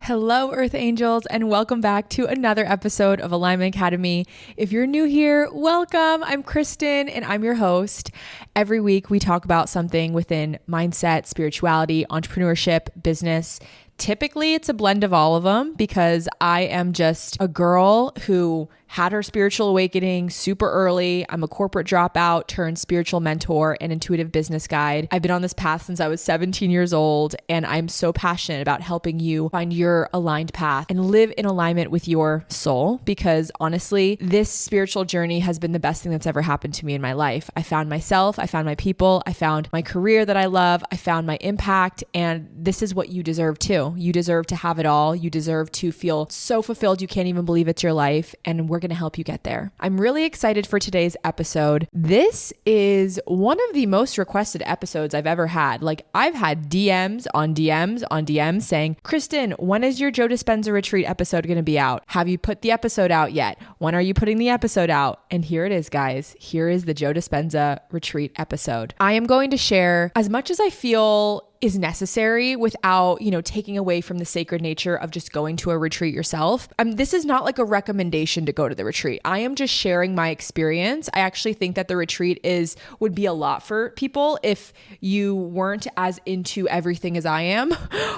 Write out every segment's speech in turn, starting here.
Hello, Earth Angels, and welcome back to another episode of Alignment Academy. If you're new here, welcome. I'm Kristen, and I'm your host. Every week, we talk about something within mindset, spirituality, entrepreneurship, business. Typically, it's a blend of all of them because I am just a girl who had her spiritual awakening super early. I'm a corporate dropout turned spiritual mentor and intuitive business guide. I've been on this path since I was 17 years old, and I'm so passionate about helping you find your aligned path and live in alignment with your soul because honestly, this spiritual journey has been the best thing that's ever happened to me in my life. I found myself, I found my people, I found my career that I love, I found my impact, and this is what you deserve too. You deserve to have it all. You deserve to feel so fulfilled you can't even believe it's your life, and we're going to help you get there. I'm really excited for today's episode. This is one of the most requested episodes I've ever had. Like, I've had DMs on DMs on DMs saying, Kristen, when is your Joe Dispenza retreat episode going to be out? Have you put the episode out yet? When are you putting the episode out? And here it is, guys. Here is the Joe Dispenza retreat episode. I am going to share as much as I feel is necessary without, taking away from the sacred nature of just going to a retreat yourself. This is not like a recommendation to go to the retreat. I am just sharing my experience. I actually think that the retreat would be a lot for people if you weren't as into everything as I am,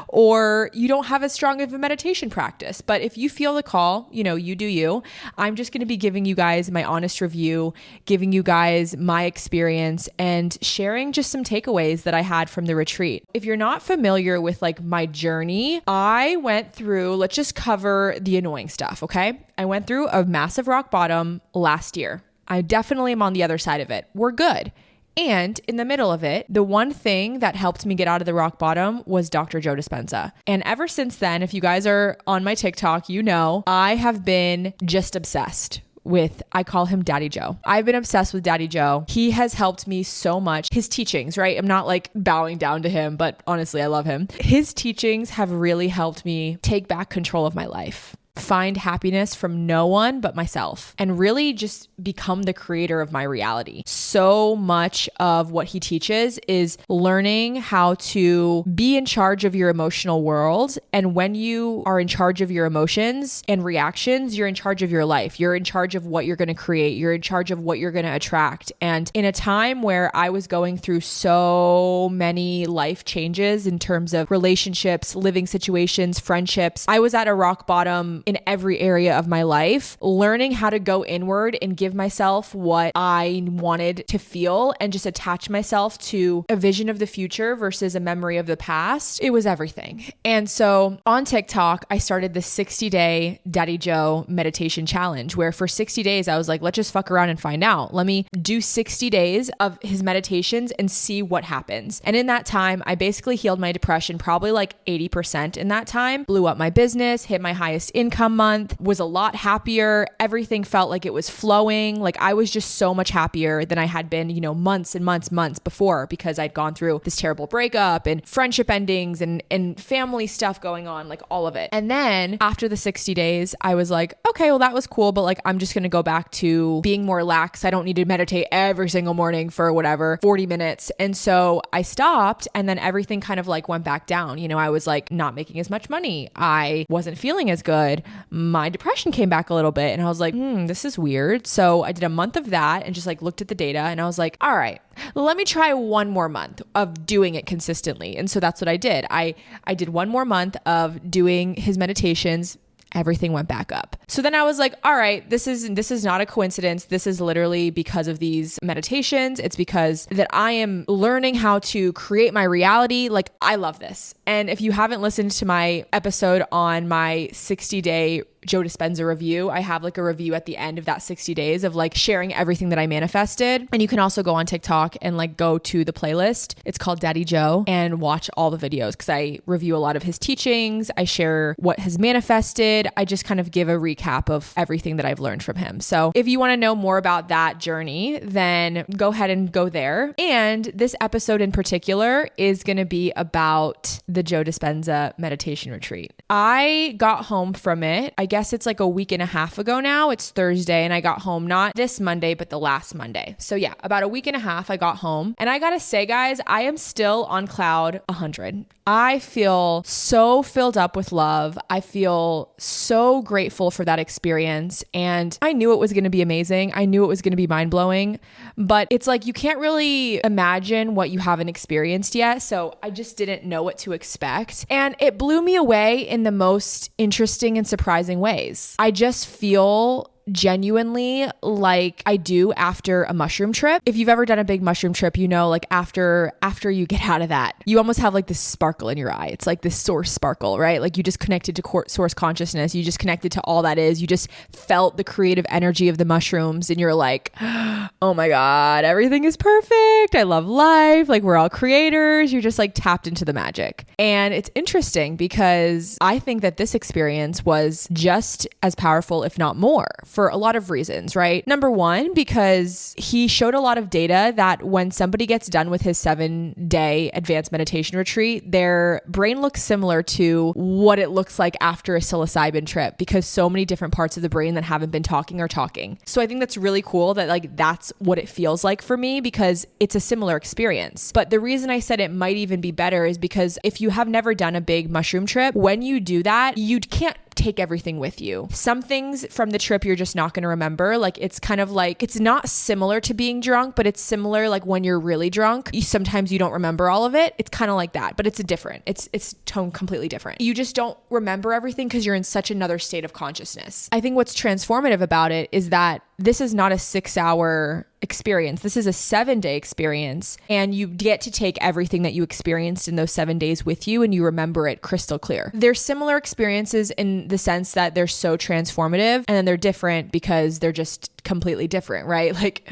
or you don't have as strong of a meditation practice. But if you feel the call, you do you. I'm just going to be giving you guys my honest review, giving you guys my experience, and sharing just some takeaways that I had from the retreat. If you're not familiar with my journey, I went through, let's just cover the annoying stuff, okay? I went through a massive rock bottom last year. I definitely am on the other side of it. We're good. And in the middle of it, the one thing that helped me get out of the rock bottom was Dr. Joe Dispenza. And ever since then, if you guys are on my TikTok, I have been just obsessed with, I call him Daddy Joe. I've been obsessed with Daddy Joe. He has helped me so much. His teachings, right? I'm not bowing down to him, but honestly, I love him. His teachings have really helped me take back control of my life, find happiness from no one but myself, and really just become the creator of my reality. So much of what he teaches is learning how to be in charge of your emotional world. And when you are in charge of your emotions and reactions, you're in charge of your life. You're in charge of what you're going to create. You're in charge of what you're going to attract. And in a time where I was going through so many life changes in terms of relationships, living situations, friendships, I was at a rock bottom in every area of my life, learning how to go inward and give myself what I wanted to feel and just attach myself to a vision of the future versus a memory of the past. It was everything. And so on TikTok, I started the 60-day Daddy Joe meditation challenge where for 60 days, I was like, let's just fuck around and find out. Let me do 60 days of his meditations and see what happens. And in that time, I basically healed my depression, probably 80% in that time, blew up my business, hit my highest income month, was a lot happier. Everything felt like it was flowing. I was just so much happier than I had been, months and months before because I'd gone through this terrible breakup and friendship endings and family stuff going on, all of it. And then after the 60 days, I was like, okay, well, that was cool, but I'm just going to go back to being more lax. I don't need to meditate every single morning for 40 minutes. And so I stopped, and then everything kind of went back down. I was not making as much money. I wasn't feeling as good. My depression came back a little bit, and I was like, this is weird. So I did a month of that and just looked at the data, and I was like, all right, let me try one more month of doing it consistently. And so that's what I did. I did one more month of doing his meditations. Everything went back up. So then I was like, all right, this is not a coincidence. This is literally because of these meditations. It's because that I am learning how to create my reality. I love this. And if you haven't listened to my episode on my 60-day Joe Dispenza review, I have a review at the end of that 60 days of sharing everything that I manifested. And you can also go on TikTok and go to the playlist. It's called Daddy Joe, and watch all the videos because I review a lot of his teachings. I share what has manifested. I just kind of give a recap of everything that I've learned from him. So if you want to know more about that journey, then go ahead and go there. And this episode in particular is going to be about the Joe Dispenza meditation retreat. I got home from it. I guess it's like a week and a half ago now. It's Thursday and I got home not this Monday, but the last Monday. So yeah, about a week and a half I got home. And I gotta say, guys, I am still on cloud 100. I feel so filled up with love. I feel so grateful for that experience. And I knew it was going to be amazing. I knew it was going to be mind blowing, but it's like you can't really imagine what you haven't experienced yet. So I just didn't know what to expect. And it blew me away in the most interesting and surprising ways. I just feel genuinely like I do after a mushroom trip. If you've ever done a big mushroom trip, you know, like after you get out of that, you almost have like this sparkle in your eye. It's like this source sparkle, right? Like you just connected to source consciousness. You just connected to all that is. You just felt the creative energy of the mushrooms and you're like, oh my God, everything is perfect. I love life. Like we're all creators. You're just like tapped into the magic. And it's interesting because I think that this experience was just as powerful, if not more, for a lot of reasons, right? Number one, because he showed a lot of data that when somebody gets done with his 7-day advanced meditation retreat, their brain looks similar to what it looks like after a psilocybin trip, because so many different parts of the brain that haven't been talking are talking. So I think that's really cool that like that's what it feels like for me, because it's a similar experience. But the reason I said it might even be better is because if you have never done a big mushroom trip, when you do that, you can't take everything with you. Some things from the trip you're just not going to remember. Like it's kind of like, it's not similar to being drunk, but it's similar like when you're really drunk, sometimes you don't remember all of it. It's kind of like that, but it's it's tone completely different. You just don't remember everything because you're in such another state of consciousness. I think what's transformative about it is that this is not a 6-hour experience. This is a 7-day experience, and you get to take everything that you experienced in those 7 days with you and you remember it crystal clear. They're similar experiences in the sense that they're so transformative, and then they're different because they're just completely different, right? Like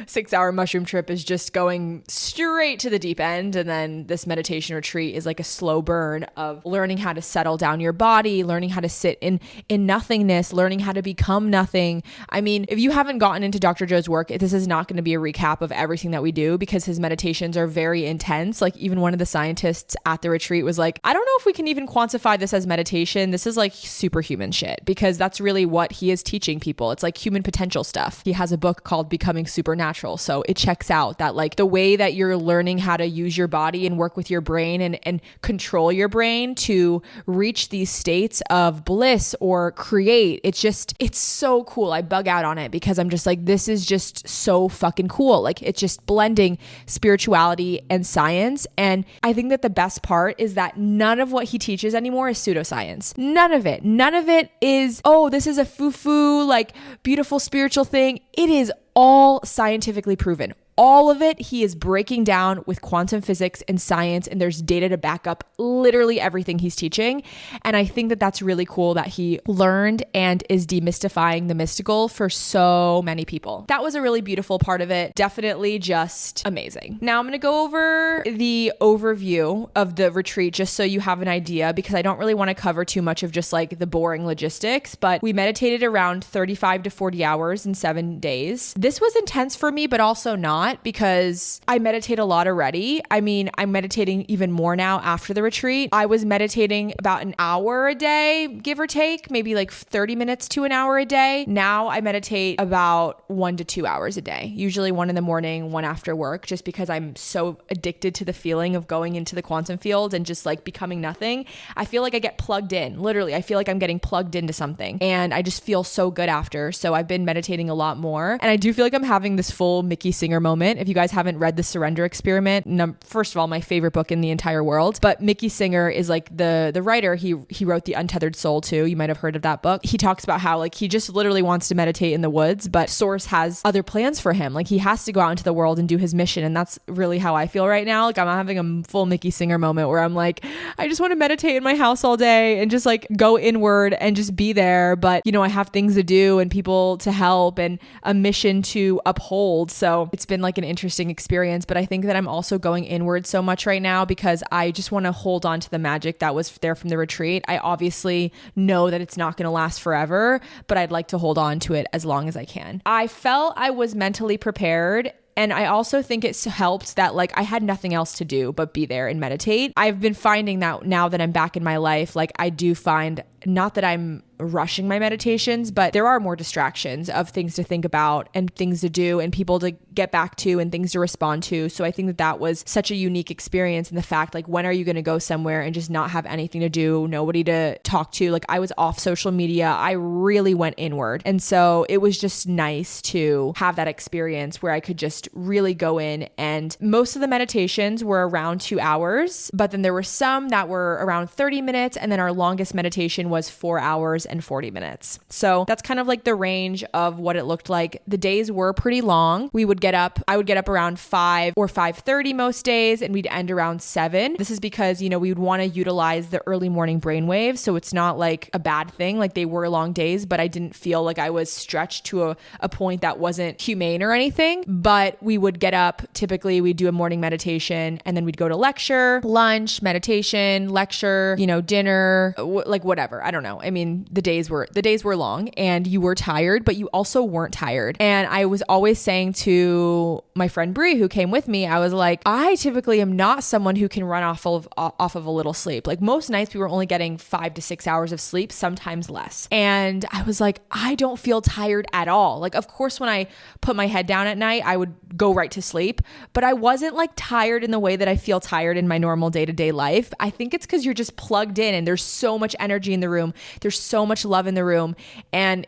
6-hour mushroom trip is just going straight to the deep end. And then this meditation retreat is like a slow burn of learning how to settle down your body, learning how to sit in nothingness, learning how to become nothing. I mean, if you haven't gotten into Dr. Joe's work, this is not going to be a recap of everything that we do because his meditations are very intense. Like even one of the scientists at the retreat was like, I don't know if we can even quantify this as meditation. This is like superhuman shit, because that's really what he is teaching people. It's like human potential stuff. He has a book called Becoming Supernatural. So it checks out that like the way that you're learning how to use your body and work with your brain and control your brain to reach these states of bliss or create. It's so cool. I bug out on it because I'm just like, this is just so fucking cool. Like it's just blending spirituality and science. And I think that the best part is that none of what he teaches anymore is pseudoscience. None of it. None of it is, oh, this is a foo-foo, like beautiful spiritual thing. It is all scientifically proven. All of it, he is breaking down with quantum physics and science, and there's data to back up literally everything he's teaching. And I think that that's really cool that he learned and is demystifying the mystical for so many people. That was a really beautiful part of it. Definitely just amazing. Now I'm going to go over the overview of the retreat just so you have an idea, because I don't really want to cover too much of just like the boring logistics, but we meditated around 35 to 40 hours in 7 days. This was intense for me, but also not, because I meditate a lot already. I mean, I'm meditating even more now after the retreat. I was meditating about an hour a day, give or take, maybe like 30 minutes to an hour a day. Now I meditate about 1 to 2 hours a day, usually 1 in the morning, 1 after work, just because I'm so addicted to the feeling of going into the quantum field and just like becoming nothing. I feel like I get plugged in. Literally, I feel like I'm getting plugged into something, and I just feel so good after. So I've been meditating a lot more, and I do feel like I'm having this full Mickey Singer moment. If you guys haven't read The Surrender Experiment, first of all, my favorite book in the entire world, but Mickey Singer is like the writer. He wrote The Untethered Soul too. You might have heard of that book. He talks about how like he just literally wants to meditate in the woods, but Source has other plans for him. Like he has to go out into the world and do his mission. And that's really how I feel right now. Like I'm having a full Mickey Singer moment where I'm like, I just want to meditate in my house all day and just like go inward and just be there. But you know, I have things to do and people to help and a mission to uphold. So it's been like an interesting experience, but I think that I'm also going inward so much right now because I just want to hold on to the magic that was there from the retreat. I obviously know that it's not going to last forever, but I'd like to hold on to it as long as I can. I felt I was mentally prepared. And I also think it's helped that like I had nothing else to do but be there and meditate. I've been finding that now that I'm back in my life, like I do find not that I'm rushing my meditations, but there are more distractions of things to think about and things to do and people to get back to and things to respond to. So I think that that was such a unique experience, and the fact, like, when are you going to go somewhere and just not have anything to do, nobody to talk to? Like, I was off social media. I really went inward. And so it was just nice to have that experience where I could just really go in, and most of the meditations were around 2 hours, but then there were some that were around 30 minutes. And then our longest meditation was 4 hours and 40 minutes. So that's kind of like the range of what it looked like. The days were pretty long. I would get up around 5 or 5:30 most days, and we'd end around 7. This is because, we would want to utilize the early morning brainwaves. So it's not like a bad thing. Like, they were long days, but I didn't feel like I was stretched to a point that wasn't humane or anything. But we would get up. Typically we'd do a morning meditation, and then we'd go to lecture, lunch, meditation, lecture, dinner, like whatever. I don't know. I mean, the days were long, and you were tired, but you also weren't tired. And I was always saying to my friend Bree, who came with me, I was like, I typically am not someone who can run off of a little sleep. Like, most nights we were only getting 5 to 6 hours of sleep, sometimes less. And I was like, I don't feel tired at all. Like, of course, when I put my head down at night, I would go right to sleep, but I wasn't like tired in the way that I feel tired in my normal day-to-day life. I think it's because you're just plugged in, and there's so much energy in the room. There's so much love in the room. And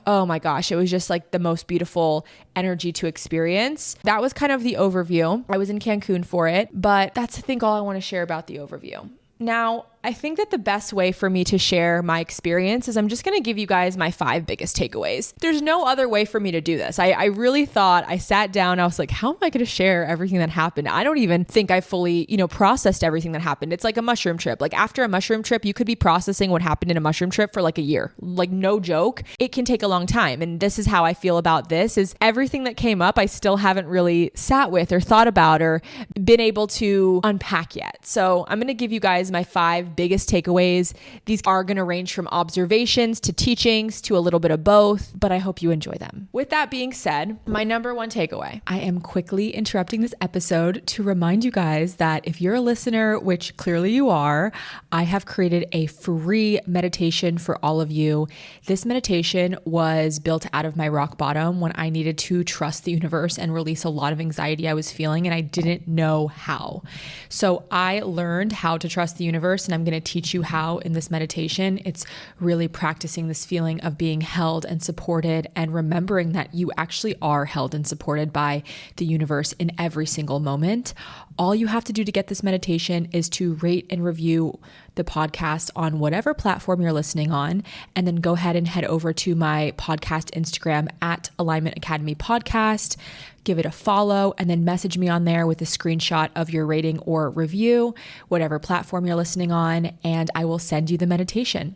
oh my gosh, it was just like the most beautiful energy to experience. That was kind of the overview. I was in Cancun for it, but that's, I think, all I want to share about the overview. Now, I think that the best way for me to share my experience is I'm just going to give you guys my 5 biggest takeaways. There's no other way for me to do this. I really thought, I sat down, I was like, how am I going to share everything that happened? I don't even think I fully, processed everything that happened. It's like a mushroom trip. Like, after a mushroom trip, you could be processing what happened in a mushroom trip for like a year. Like, no joke. It can take a long time. And this is how I feel about this, is everything that came up, I still haven't really sat with or thought about or been able to unpack yet. So I'm going to give you guys my 5 biggest takeaways. These are going to range from observations to teachings to a little bit of both, but I hope you enjoy them. With that being said, my number 1 takeaway. I am quickly interrupting this episode to remind you guys that if you're a listener, which clearly you are, I have created a free meditation for all of you. This meditation was built out of my rock bottom when I needed to trust the universe and release a lot of anxiety I was feeling, and I didn't know how. So I learned how to trust the universe, and I'm going to teach you how in this meditation. It's really practicing this feeling of being held and supported, and remembering that you actually are held and supported by the universe in every single moment. All you have to do to get this meditation is to rate and review the podcast on whatever platform you're listening on, and then go ahead and head over to my podcast Instagram at Alignment Academy Podcast. Give it a follow, and then message me on there with a screenshot of your rating or review, whatever platform you're listening on, and I will send you the meditation.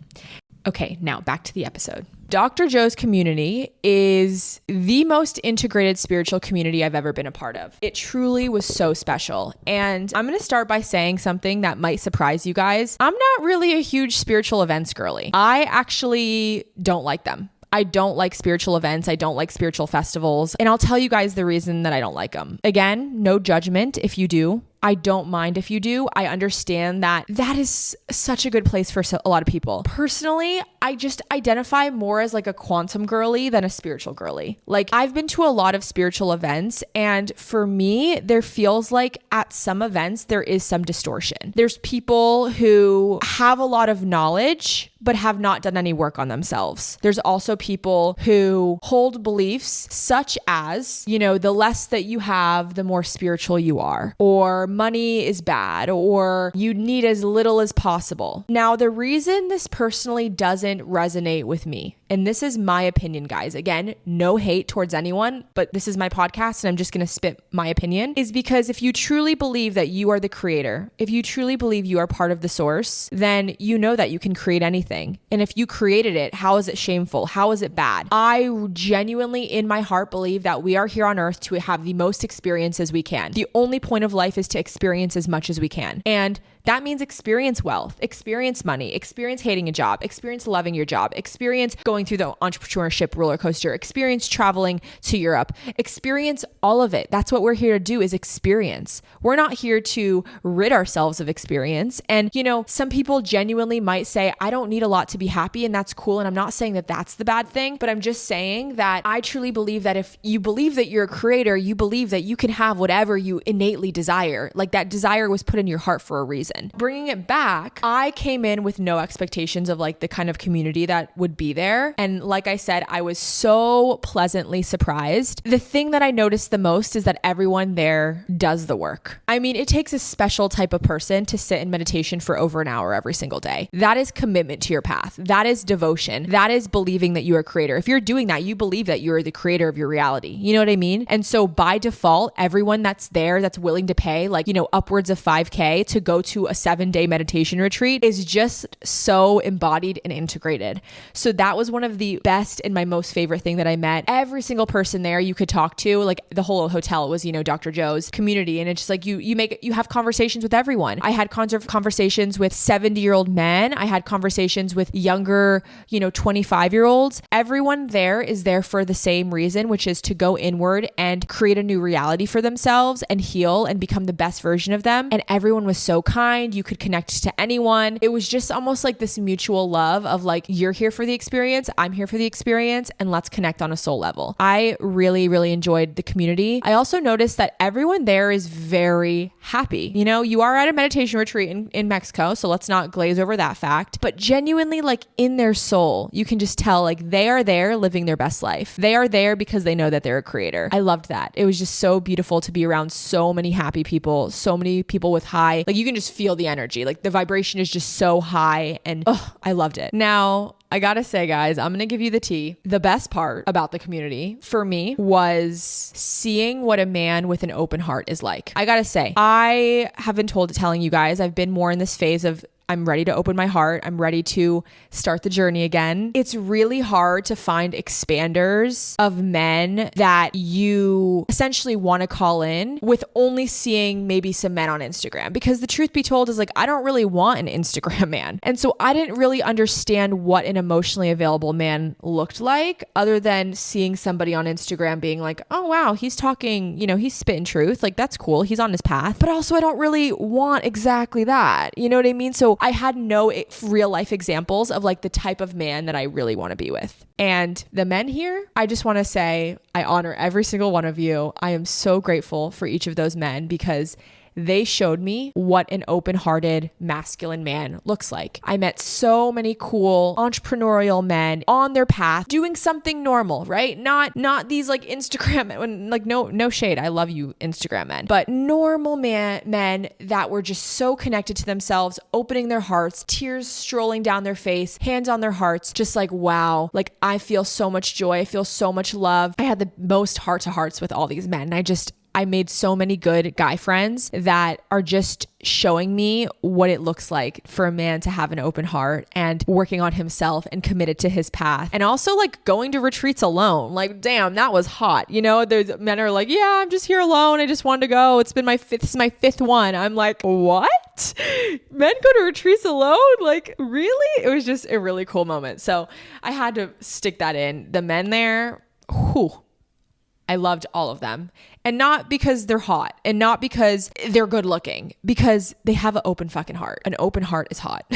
Okay, now back to the episode. Dr. Joe's community is the most integrated spiritual community I've ever been a part of. It truly was so special. And I'm going to start by saying something that might surprise you guys. I'm not really a huge spiritual events girly. I actually don't like them. I don't like spiritual events. I don't like spiritual festivals. And I'll tell you guys the reason that I don't like them. Again, no judgment if you do. I don't mind if you do. I understand that is such a good place for a lot of people. Personally, I just identify more as like a quantum girly than a spiritual girly. Like, I've been to a lot of spiritual events, and for me, there feels like at some events, there is some distortion. There's people who have a lot of knowledge, but have not done any work on themselves. There's also people who hold beliefs such as, the less that you have, the more spiritual you are, or money is bad, or you need as little as possible. Now, the reason this personally doesn't resonate with me, and this is my opinion, guys, again, no hate towards anyone, but this is my podcast and I'm just going to spit my opinion, is because if you truly believe that you are the creator, if you truly believe you are part of the source, then you know that you can create anything. And if you created it, how is it shameful? How is it bad? I genuinely, in my heart, believe that we are here on earth to have the most experiences we can. The only point of life is to experience as much as we can. And That means experience wealth, experience money, experience hating a job, experience loving your job, experience going through the entrepreneurship roller coaster, experience traveling to Europe, experience all of it. That's what we're here to do, is experience. We're not here to rid ourselves of experience. And, some people genuinely might say, I don't need a lot to be happy, and that's cool. And I'm not saying that that's the bad thing, but I'm just saying that I truly believe that if you believe that you're a creator, you believe that you can have whatever you innately desire. Like that desire was put in your heart for a reason. Bringing it back, I came in with no expectations of like the kind of community that would be there. And like I said, I was so pleasantly surprised. The thing that I noticed the most is that everyone there does the work. I mean, it takes a special type of person to sit in meditation for over an hour every single day. That is commitment to your path. That is devotion. That is believing that you are a creator. If you're doing that, you believe that you're the creator of your reality. You know what I mean? And so by default, everyone that's there, that's willing to pay like, upwards of $5,000 to go to a 7-day meditation retreat is just so embodied and integrated. So that was one of the best and my most favorite thing that I met. Every single person there you could talk to, like the whole hotel was, Dr. Joe's community. And it's just like you have conversations with everyone. I had conversations with 70-year-old men. I had conversations with younger, 25-year-olds. Everyone there is there for the same reason, which is to go inward and create a new reality for themselves and heal and become the best version of them. And everyone was so kind. You could connect to anyone. It was just almost like this mutual love of like, you're here for the experience, I'm here for the experience, and let's connect on a soul level. I really, really enjoyed the community. I also noticed that everyone there is very happy. You are at a meditation retreat in Mexico, so let's not glaze over that fact, but genuinely like in their soul, you can just tell like they are there living their best life. They are there because they know that they're a creator. I loved that. It was just so beautiful to be around so many happy people, so many people with high, like you can just feel the energy. Like the vibration is just so high and I loved it. Now, I gotta say, guys, I'm gonna give you the tea. The best part about the community for me was seeing what a man with an open heart is like. I gotta say, I have been telling you guys, I've been more in this phase of I'm ready to open my heart. I'm ready to start the journey again. It's really hard to find expanders of men that you essentially want to call in with only seeing maybe some men on Instagram. Because the truth be told is like, I don't really want an Instagram man. And so I didn't really understand what an emotionally available man looked like other than seeing somebody on Instagram being like, oh wow, he's talking, he's spitting truth. Like that's cool. He's on his path. But also I don't really want exactly that. You know what I mean? So I had no real life examples of like the type of man that I really want to be with. And the men here, I just want to say, I honor every single one of you. I am so grateful for each of those men because they showed me what an open-hearted masculine man looks like. I met so many cool entrepreneurial men on their path doing something normal, right? Not these like Instagram, like no shade. I love you Instagram men, but normal men that were just so connected to themselves, opening their hearts, tears strolling down their face, hands on their hearts, just like, wow, like I feel so much joy. I feel so much love. I had the most heart to hearts with all these men. And I made so many good guy friends that are just showing me what it looks like for a man to have an open heart and working on himself and committed to his path. And also like going to retreats alone. Like, damn, that was hot. There's men are like, yeah, I'm just here alone. I just wanted to go. This is my fifth one. I'm like, what? Men go to retreats alone? Like, really? It was just a really cool moment. So I had to stick that in. The men there, whew. I loved all of them. And not because they're hot and not because they're good looking, because they have an open fucking heart. An open heart is hot.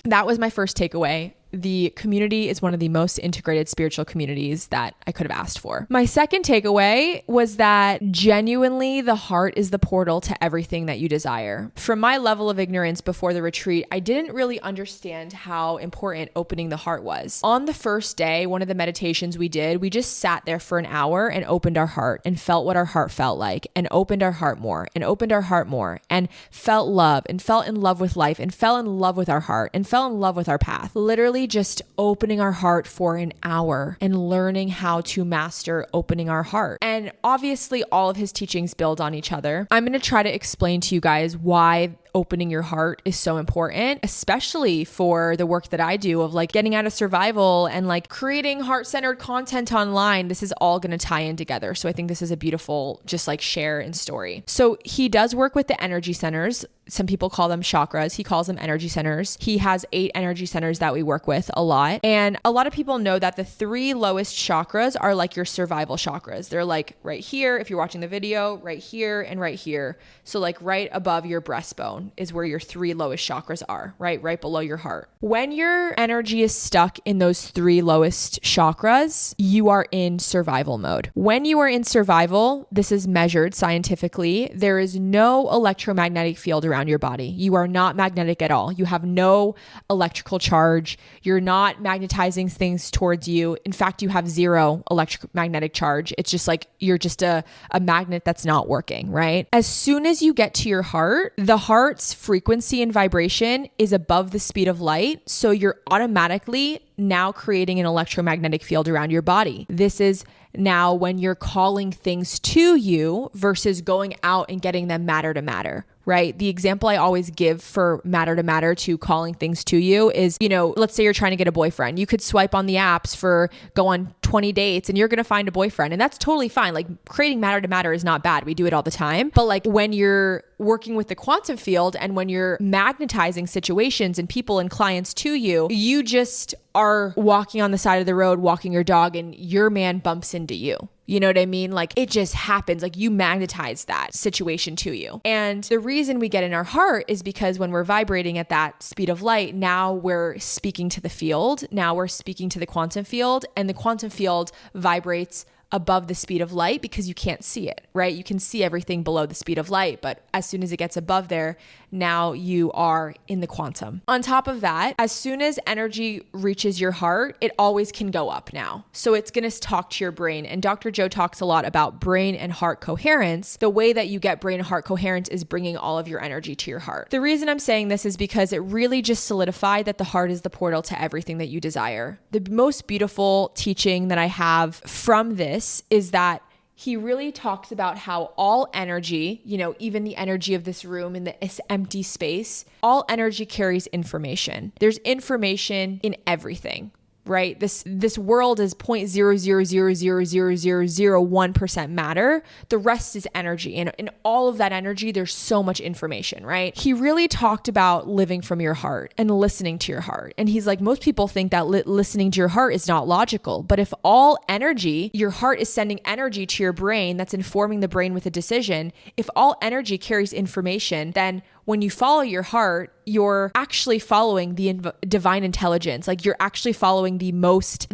That was my first takeaway. The community is one of the most integrated spiritual communities that I could have asked for. My second takeaway was that genuinely the heart is the portal to everything that you desire. From my level of ignorance before the retreat, I didn't really understand how important opening the heart was. On the first day, one of the meditations we did, we just sat there for an hour and opened our heart and felt what our heart felt like and opened our heart more and opened our heart more and felt love and felt in love with life and fell in love with our heart and fell in love with our path. Literally just opening our heart for an hour and learning how to master opening our heart. And obviously all of his teachings build on each other. I'm going to try to explain to you guys why opening your heart is so important, especially for the work that I do of like getting out of survival and like creating heart-centered content online. This is all going to tie in together. So I think this is a beautiful just like share and story. So he does work with the energy centers. Some people call them chakras. He calls them energy centers. He has 8 energy centers that we work with a lot. And a lot of people know that the 3 lowest chakras are like your survival chakras. They're like right here, if you're watching the video, right here and right here. So like right above your breastbone is where your 3 lowest chakras are, right below your heart. When your energy is stuck in those 3 lowest chakras, you are in survival mode. When you are in survival, this is measured scientifically, there is no electromagnetic field around your body. You are not magnetic at all. You have no electrical charge. You're not magnetizing things towards you. In fact, you have 0 electromagnetic charge. It's just like you're just a magnet that's not working, right? As soon as you get to your heart, the heart's frequency and vibration is above the speed of light. So you're automatically now creating an electromagnetic field around your body. This is now when you're calling things to you versus going out and getting them matter to matter, right? The example I always give for matter to matter to calling things to you is, let's say you're trying to get a boyfriend. You could swipe on the apps go on 20 dates and you're going to find a boyfriend, and that's totally fine. Like creating matter to matter is not bad. We do it all the time. But like when you're working with the quantum field and when you're magnetizing situations and people and clients to you, you just are walking on the side of the road, walking your dog, and your man bumps into you. You know what I mean? Like it just happens. Like you magnetize that situation to you. And the reason we get in our heart is because when we're vibrating at that speed of light, now we're speaking to the field. Now we're speaking to the quantum field, and the quantum field vibrates above the speed of light because you can't see it, right? You can see everything below the speed of light, but as soon as it gets above there, now you are in the quantum. On top of that, as soon as energy reaches your heart, it always can go up now. So it's going to talk to your brain. And Dr. Joe talks a lot about brain and heart coherence. The way that you get brain and heart coherence is bringing all of your energy to your heart. The reason I'm saying this is because it really just solidified that the heart is the portal to everything that you desire. The most beautiful teaching that I have from this is that he really talks about how all energy, even the energy of this room in this empty space, all energy carries information. There's information in everything, right? This world is 0.0000001% matter. The rest is energy. And in all of that energy, there's so much information, right? He really talked about living from your heart and listening to your heart. And he's like, most people think that listening to your heart is not logical. But if all energy, your heart is sending energy to your brain that's informing the brain with a decision, if all energy carries information, then when you follow your heart, you're actually following the divine intelligence. Like you're actually following the most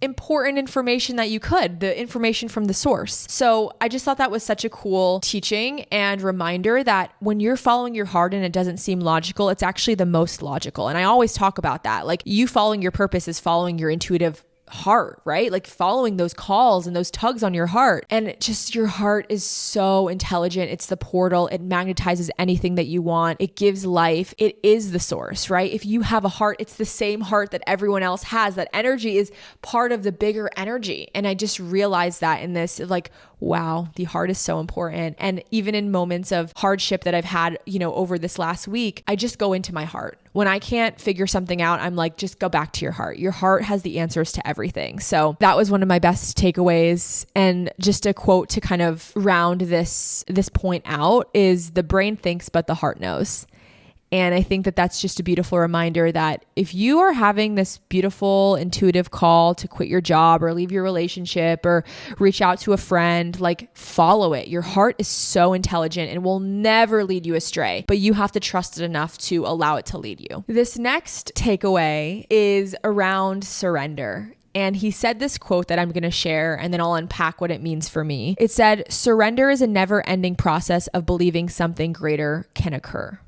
important information that you could, the information from the source. So I just thought that was such a cool teaching and reminder that when you're following your heart and it doesn't seem logical, it's actually the most logical. And I always talk about that. Like you following your purpose is following your intuitive heart, right? Like following those calls and those tugs on your heart. And just your heart is so intelligent. It's the portal. It magnetizes anything that you want. It gives life. It is the source, right? If you have a heart, it's the same heart that everyone else has. That energy is part of the bigger energy. And I just realized that in this, like, wow, the heart is so important. And even in moments of hardship that I've had, over this last week, I just go into my heart. When I can't figure something out, I'm like, just go back to your heart. Your heart has the answers to everything. So that was one of my best takeaways. And just a quote to kind of round this point out is the brain thinks, but the heart knows. And I think that that's just a beautiful reminder that if you are having this beautiful intuitive call to quit your job or leave your relationship or reach out to a friend, like follow it. Your heart is so intelligent and will never lead you astray, but you have to trust it enough to allow it to lead you. This next takeaway is around surrender. And he said this quote that I'm going to share, and then I'll unpack what it means for me. It said, "Surrender is a never-ending process of believing something greater can occur."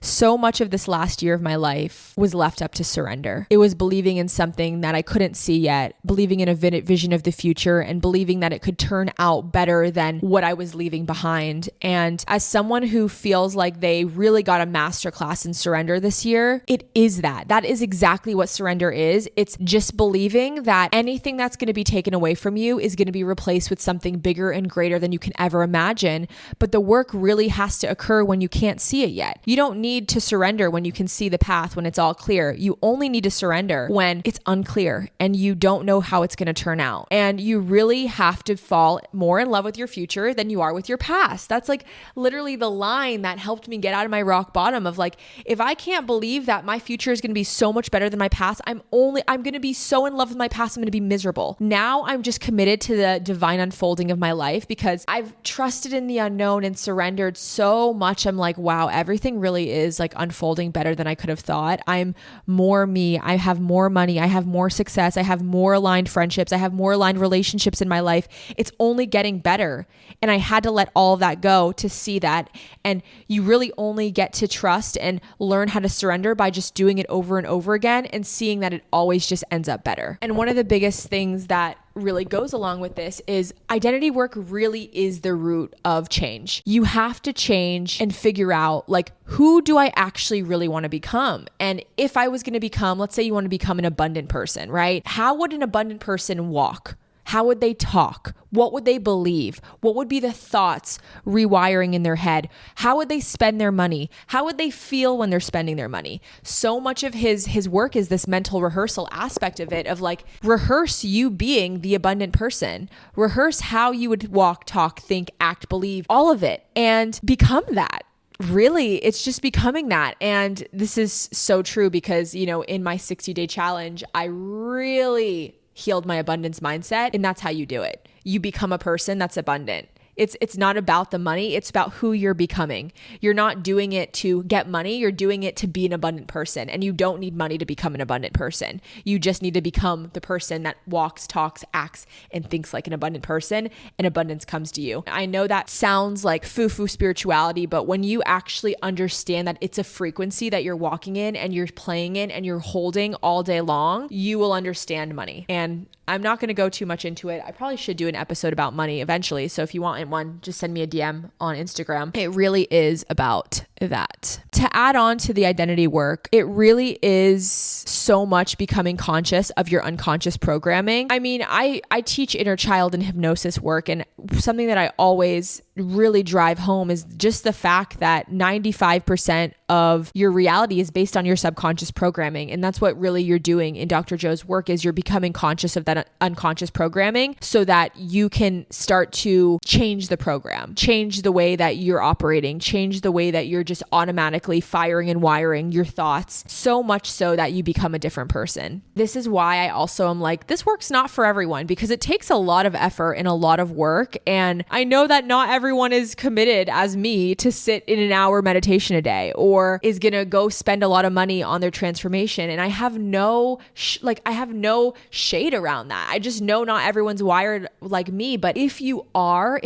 So much of this last year of my life was left up to surrender. It was believing in something that I couldn't see yet, believing in a vision of the future, and believing that it could turn out better than what I was leaving behind. And as someone who feels like they really got a masterclass in surrender this year, it is that. That is exactly what surrender is. It's just believing that anything that's going to be taken away from you is going to be replaced with something bigger and greater than you can ever imagine. But the work really has to occur when you can't see it yet. You don't need to surrender when you can see the path, when it's all clear. You only need to surrender when it's unclear and you don't know how it's going to turn out. And you really have to fall more in love with your future than you are with your past. That's like literally the line that helped me get out of my rock bottom of like, if I can't believe that my future is going to be so much better than my past, I'm going to be so in love with my past, I'm going to be miserable. Now I'm just committed to the divine unfolding of my life because I've trusted in the unknown and surrendered so much. I'm like, wow, everything really is like unfolding better than I could have thought. I'm more me. I have more money. I have more success. I have more aligned friendships. I have more aligned relationships in my life. It's only getting better. And I had to let all of that go to see that. And you really only get to trust and learn how to surrender by just doing it over and over again and seeing that it always just ends up better. And one of the biggest things that really goes along with this is identity work really is the root of change. You have to change and figure out like, who do I actually really want to become? And if I was going to become, let's say you want to become an abundant person, right? How would an abundant person walk? How would they talk? What would they believe? What would be the thoughts rewiring in their head? How would they spend their money? How would they feel when they're spending their money? So much of his work is this mental rehearsal aspect of it, of like, rehearse you being the abundant person. Rehearse how you would walk, talk, think, act, believe, all of it, and become that. Really, it's just becoming that. And this is so true because, in my 60-day challenge, I really healed my abundance mindset. And that's how you do it. You become a person that's abundant. It's not about the money. It's about who you're becoming. You're not doing it to get money. You're doing it to be an abundant person. And you don't need money to become an abundant person. You just need to become the person that walks, talks, acts, and thinks like an abundant person, and abundance comes to you. I know that sounds like foo-foo spirituality, but when you actually understand that it's a frequency that you're walking in and you're playing in and you're holding all day long, you will understand money. And I'm not going to go too much into it. I probably should do an episode about money eventually. So if you want one, just send me a DM on Instagram. It really is about that. To add on to the identity work, it really is so much becoming conscious of your unconscious programming. I mean, I teach inner child and hypnosis work, and something that I always really drive home is just the fact that 95% of your reality is based on your subconscious programming. And that's what really you're doing in Dr. Joe's work, is you're becoming conscious of that unconscious programming so that you can start to change the program, change the way that you're operating, change the way that you're just automatically firing and wiring your thoughts, so much so that you become a different person. This is why I also am like, this work's not for everyone, because it takes a lot of effort and a lot of work. And I know that not everyone is committed as me to sit in an hour meditation a day, or is going to go spend a lot of money on their transformation. And I have no shade around that. I just know not everyone's wired like me. But if you are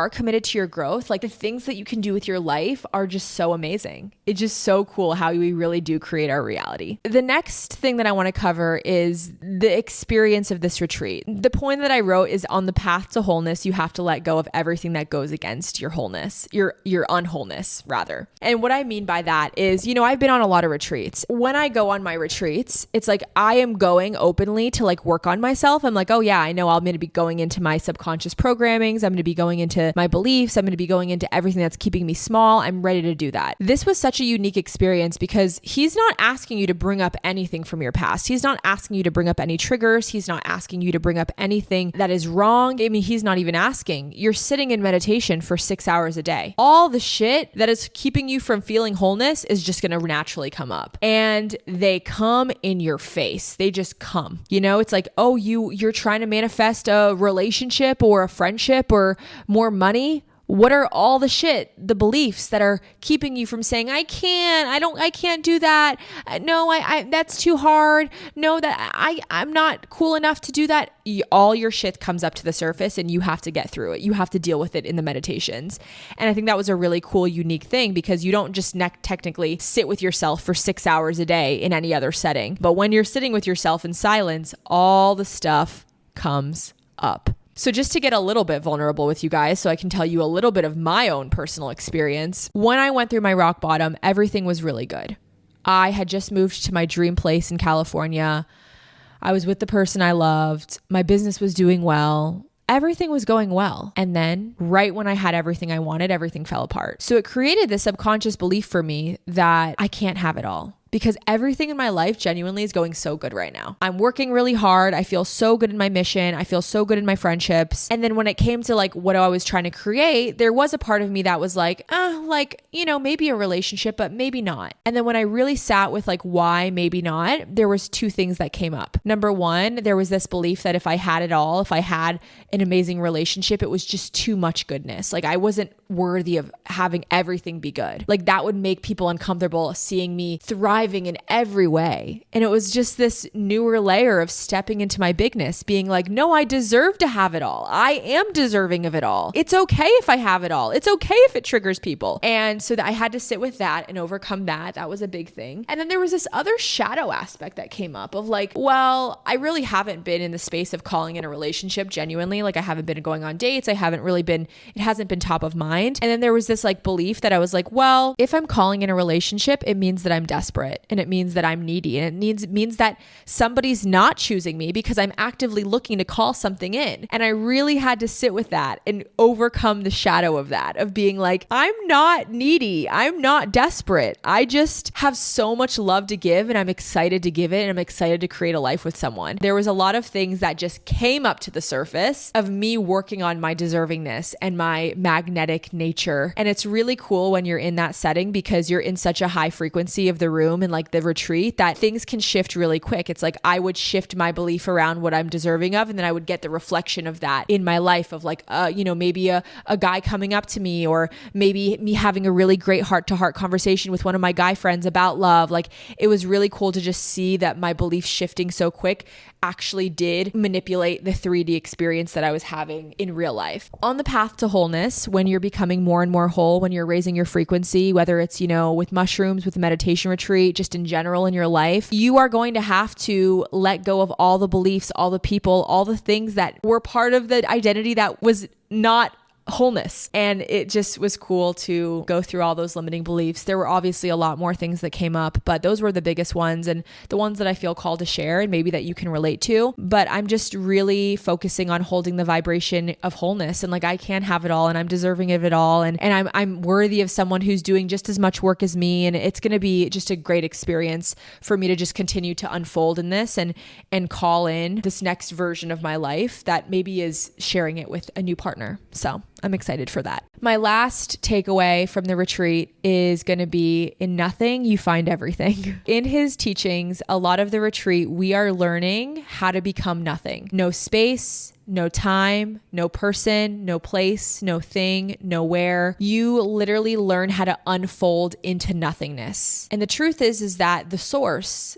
committed to your growth, like the things that you can do with your life are just so amazing. It's just so cool how we really do create our reality. The next thing that I want to cover is the experience of this retreat. The point that I wrote is, on the path to wholeness, you have to let go of everything that goes against your wholeness, your unwholeness rather. And what I mean by that is, I've been on a lot of retreats. When I go on my retreats, it's like I am going openly to like work on myself. I'm like, oh yeah, I know I'm going to be going into my subconscious programmings. I'm going to be going into my beliefs. I'm going to be going into everything that's keeping me small. I'm ready to do that. This was such a unique experience because he's not asking you to bring up anything from your past. He's not asking you to bring up any triggers. He's not asking you to bring up anything that is wrong. I mean, he's not even asking. You're sitting in meditation for 6 hours a day. All the shit that is keeping you from feeling wholeness is just going to naturally come up, and they come in your face. They just come. It's like, oh, you're trying to manifest a relationship or a friendship or more money. What are all the beliefs that are keeping you from saying, I can't do that. No, that's too hard. No, I'm not cool enough to do that. All your shit comes up to the surface and you have to get through it. You have to deal with it in the meditations. And I think that was a really cool, unique thing, because you don't just technically sit with yourself for 6 hours a day in any other setting. But when you're sitting with yourself in silence, all the stuff comes up. So just to get a little bit vulnerable with you guys, so I can tell you a little bit of my own personal experience. When I went through my rock bottom, everything was really good. I had just moved to my dream place in California. I was with the person I loved. My business was doing well. Everything was going well. And then right when I had everything I wanted, everything fell apart. So it created this subconscious belief for me that I can't have it all, because everything in my life genuinely is going so good right now. I'm working really hard. I feel so good in my mission. I feel so good in my friendships. And then when it came to like what I was trying to create, there was a part of me that was like, maybe a relationship, but maybe not. And then when I really sat with like why maybe not, there was two things that came up. Number one, there was this belief that if I had it all, if I had an amazing relationship, it was just too much goodness. Like I wasn't worthy of having everything be good. Like that would make people uncomfortable seeing me thriving in every way. And it was just this newer layer of stepping into my bigness, being like, no, I deserve to have it all. I am deserving of it all. It's okay if I have it all. It's okay if it triggers people. And so that I had to sit with that and overcome that. That was a big thing. And then there was this other shadow aspect that came up of like, well, I really haven't been in the space of calling in a relationship genuinely. Like I haven't been going on dates. It hasn't been top of mind. And then there was this like belief that I was like, well, if I'm calling in a relationship, it means that I'm desperate and it means that I'm needy and it means that somebody's not choosing me because I'm actively looking to call something in. And I really had to sit with that and overcome the shadow of that, of being like, I'm not needy. I'm not desperate. I just have so much love to give and I'm excited to give it and I'm excited to create a life with someone. There was a lot of things that just came up to the surface of me working on my deservingness and my magnetic nature. And it's really cool when you're in that setting because you're in such a high frequency of the room and like the retreat that things can shift really quick. It's like I would shift my belief around what I'm deserving of, and then I would get the reflection of that in my life of like, maybe a guy coming up to me, or maybe me having a really great heart-to-heart conversation with one of my guy friends about love. Like it was really cool to just see that my belief shifting so quick actually did manipulate the 3D experience that I was having in real life. On the path to wholeness, when you're becoming more and more whole, when you're raising your frequency, whether it's, with mushrooms, with a meditation retreat, just in general in your life, you are going to have to let go of all the beliefs, all the people, all the things that were part of the identity that was not wholeness. And it just was cool to go through all those limiting beliefs. There were obviously a lot more things that came up, but those were the biggest ones and the ones that I feel called to share and maybe that you can relate to. But I'm just really focusing on holding the vibration of wholeness and like I can have it all and I'm deserving of it all and I'm worthy of someone who's doing just as much work as me, and it's going to be just a great experience for me to just continue to unfold in this and call in this next version of my life that maybe is sharing it with a new partner. So I'm excited for that. My last takeaway from the retreat is going to be, in nothing, you find everything. In his teachings, a lot of the retreat, we are learning how to become nothing. No space, no time, no person, no place, no thing, nowhere. You literally learn how to unfold into nothingness. And the truth is that the source,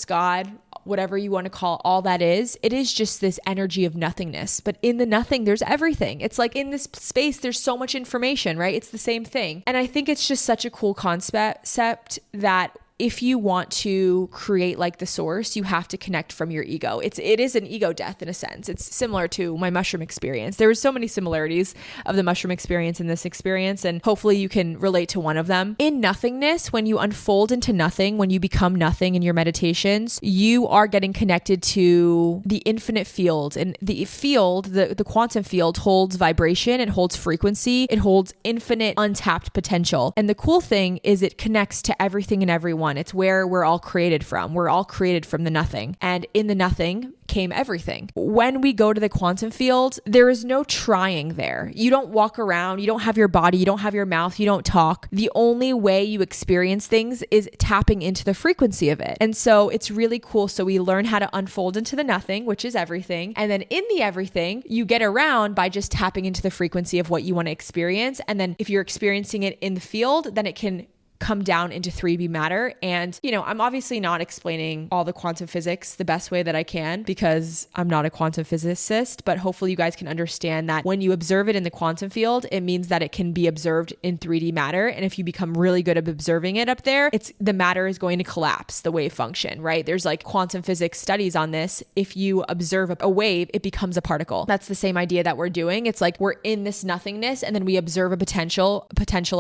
God, whatever you want to call all that is, it is just this energy of nothingness. But in the nothing, there's everything. It's like in this space, there's so much information, right? It's the same thing. And I think it's just such a cool concept that if you want to create like the source, you have to connect from your ego. It is an ego death in a sense. It's similar to my mushroom experience. There were so many similarities of the mushroom experience and this experience, and hopefully you can relate to one of them. In nothingness, when you unfold into nothing, when you become nothing in your meditations, you are getting connected to the infinite field. And the field, the quantum field, holds vibration, it holds frequency, it holds infinite untapped potential. And the cool thing is it connects to everything and everyone. one. It's where we're all created from. We're all created from the nothing. And in the nothing came everything. When we go to the quantum field, there is no trying there. You don't walk around, you don't have your body, you don't have your mouth, you don't talk. The only way you experience things is tapping into the frequency of it. And so it's really cool. So we learn how to unfold into the nothing, which is everything. And then in the everything, you get around by just tapping into the frequency of what you want to experience. And then if you're experiencing it in the field, then it can come down into 3D matter. And, I'm obviously not explaining all the quantum physics the best way that I can because I'm not a quantum physicist, but hopefully you guys can understand that when you observe it in the quantum field, it means that it can be observed in 3D matter. And if you become really good at observing it up there, the matter is going to collapse, the wave function, right? There's like quantum physics studies on this. If you observe a wave, it becomes a particle. That's the same idea that we're doing. It's like we're in this nothingness and then we observe a potential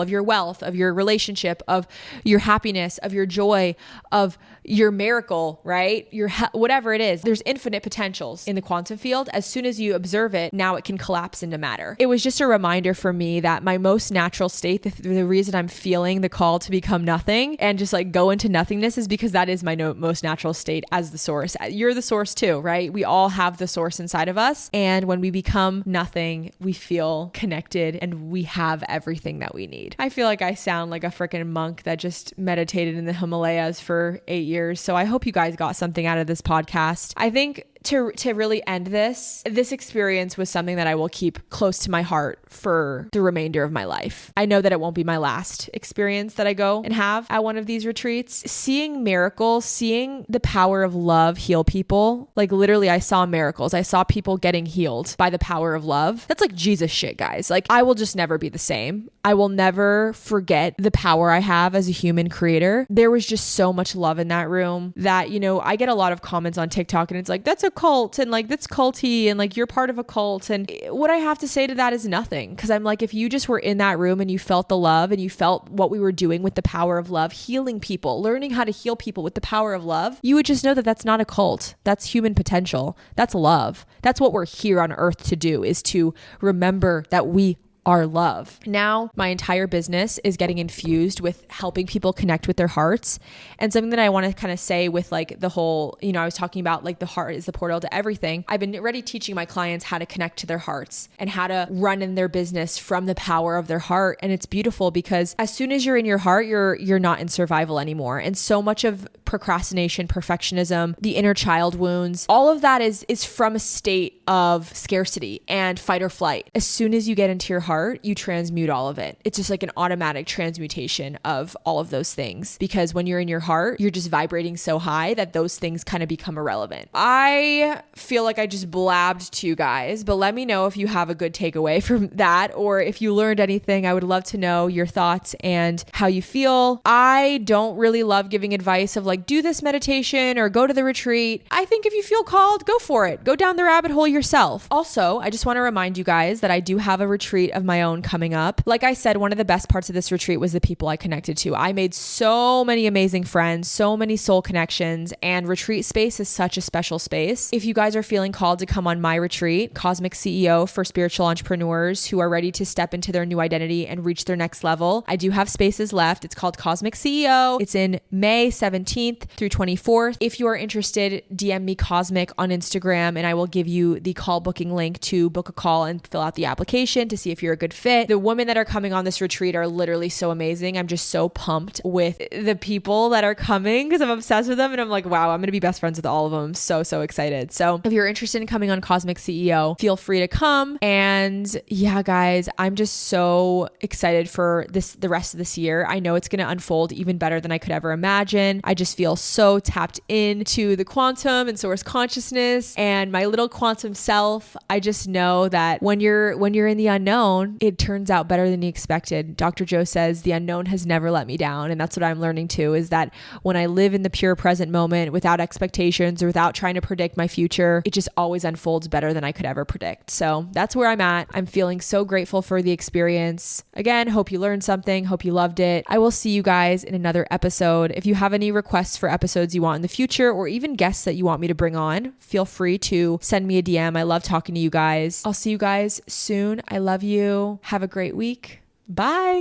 of your wealth, of your relationship, of your happiness, of your joy, of your miracle, right? Whatever it is, there's infinite potentials in the quantum field. As soon as you observe it, now it can collapse into matter. It was just a reminder for me that my most natural state, the reason I'm feeling the call to become nothing and just like go into nothingness is because that is my most natural state as the source. You're the source too, right? We all have the source inside of us. And when we become nothing, we feel connected and we have everything that we need. I feel like I sound like a freaking monk that just meditated in the Himalayas for 8 years. So I hope you guys got something out of this podcast. I think to really end this experience was something that I will keep close to my heart for the remainder of my life. I know that it won't be my last experience that I go and have at one of these retreats. Seeing miracles, seeing the power of love heal people. Like literally I saw miracles. I saw people getting healed by the power of love. That's like Jesus shit, guys. Like I will just never be the same. I will never forget the power I have as a human creator. There was just so much love in that room that, I get a lot of comments on TikTok and it's like, that's a cult and like that's culty and like you're part of a cult. And what I have to say to that is nothing. Because I'm like, if you just were in that room and you felt the love and you felt what we were doing with the power of love, healing people, learning how to heal people with the power of love, you would just know that that's not a cult. That's human potential. That's love. That's what we're here on earth to do, is to remember that we are love. Now, my entire business is getting infused with helping people connect with their hearts. And something that I want to kind of say with like the whole, I was talking about like the heart is the portal to everything. I've been already teaching my clients how to connect to their hearts and how to run in their business from the power of their heart. And it's beautiful because as soon as you're in your heart, you're not in survival anymore. And so much of procrastination, perfectionism, the inner child wounds, all of that is from a state of scarcity and fight or flight. As soon as you get into your heart, you transmute all of it. It's just like an automatic transmutation of all of those things. Because when you're in your heart, you're just vibrating so high that those things kind of become irrelevant. I feel like I just blabbed to you guys, but let me know if you have a good takeaway from that or if you learned anything. I would love to know your thoughts and how you feel. I don't really love giving advice of like, do this meditation or go to the retreat. I think if you feel called, go for it. Go down the rabbit hole yourself. Also, I just want to remind you guys that I do have a retreat of my own coming up. Like I said, one of the best parts of this retreat was the people I connected to. I made so many amazing friends, so many soul connections, and retreat space is such a special space. If you guys are feeling called to come on my retreat, Cosmic CEO for spiritual entrepreneurs who are ready to step into their new identity and reach their next level, I do have spaces left. It's called Cosmic CEO. It's in May 17th through 24th. If you are interested, DM me Cosmic on Instagram and I will give you the call booking link to book a call and fill out the application to see if you're a good fit. The women that are coming on this retreat are literally so amazing. I'm just so pumped with the people that are coming because I'm obsessed with them and I'm like, wow, I'm going to be best friends with all of them. I'm so excited. So if you're interested in coming on Cosmic CEO, feel free to come. And yeah, guys, I'm just so excited for the rest of this year. I know it's going to unfold even better than I could ever imagine. I just feel so tapped into the quantum and source consciousness and my little quantum self. I just know that when you're in the unknown, it turns out better than you expected. Dr. Joe says the unknown has never let me down. And that's what I'm learning too, is that when I live in the pure present moment without expectations or without trying to predict my future, it just always unfolds better than I could ever predict. So that's where I'm at. I'm feeling so grateful for the experience. Again, hope you learned something. Hope you loved it. I will see you guys in another episode. If you have any requests for episodes you want in the future or even guests that you want me to bring on, feel free to send me a DM. I love talking to you guys. I'll see you guys soon. I love you. Have a great week. Bye.